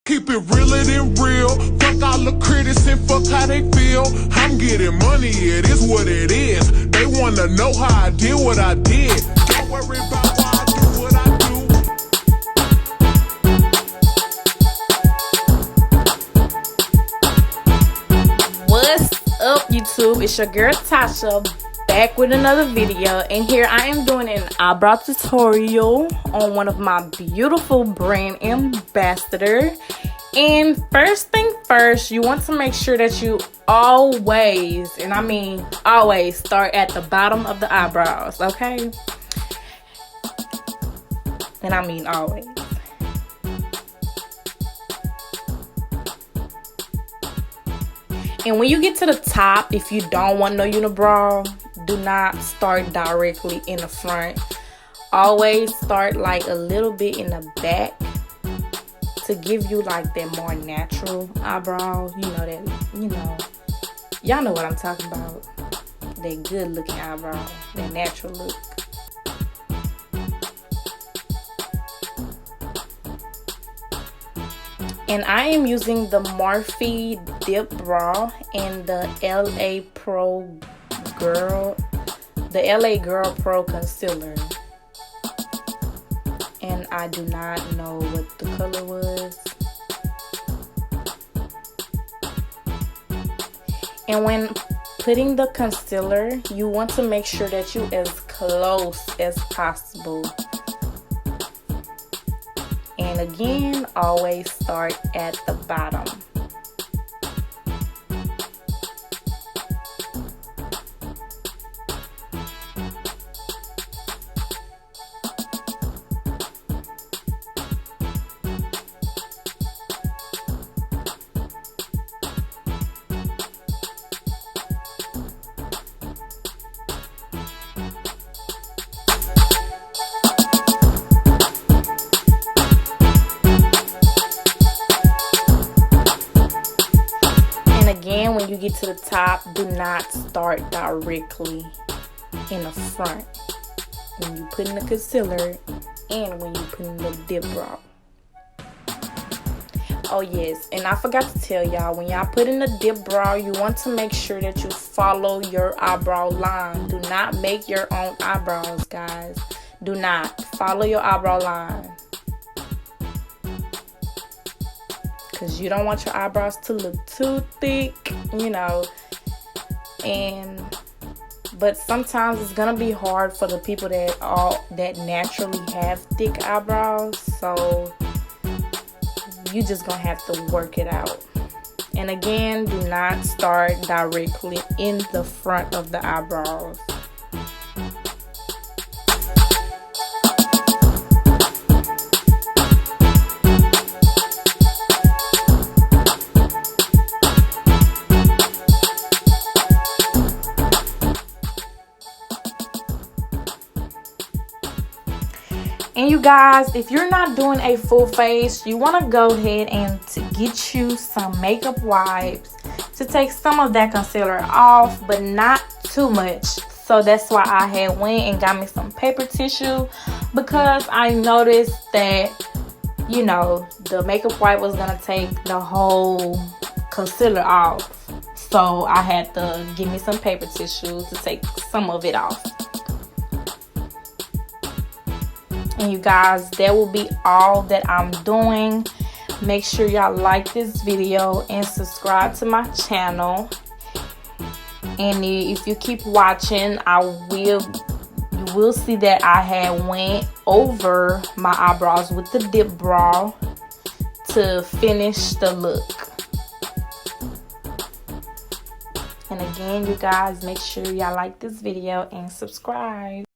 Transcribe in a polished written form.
Keep it realer than real. Fuck all the critics and fuck how they feel. I'm getting money, it is what it is. They wanna know how I did what I did. Don't worry about why I do what I do. What's up, YouTube? It's your girl Tasha, back with another video, and here I am doing an eyebrow tutorial on one of my beautiful brand ambassador. And first thing first, you want to make sure that you always, and I mean always, start at the bottom of the eyebrows, okay? And I mean always. And when you get to the top, if you don't want no unibrow, do not start directly in the front. Always start like a little bit in the back to give you like that more natural eyebrow. Y'all know what I'm talking about. That good looking eyebrow, that natural look. And I am using the Morphe Dip Brow and the L.A Girl Pro Concealer. And I do not know what the color was. And when putting the concealer, you want to make sure that you as close as possible. And again, always start at the bottom. Again, when you get to the top, do not start directly in the front when you put in the concealer and when you put in the dip brow. Oh yes, and I forgot to tell y'all, when y'all put in the dip brow, you want to make sure that you follow your eyebrow line. Do not make your own eyebrows, guys. Do not follow your eyebrow line, because you don't want your eyebrows to look too thick, but sometimes it's gonna be hard for the people that naturally have thick eyebrows, so you just gonna have to work it out. And again, do not start directly in the front of the eyebrows. And you guys, if you're not doing a full face, you want to go ahead and to get you some makeup wipes to take some of that concealer off, but not too much. So that's why I had went and got me some paper tissue, because I noticed that, the makeup wipe was going to take the whole concealer off. So I had to give me some paper tissue to take some of it off. And you guys, that will be all that I'm doing. Make sure y'all like this video and subscribe to my channel. And if you keep watching, you will see that I had went over my eyebrows with the dip brow to finish the look. And again, you guys, make sure y'all like this video and subscribe.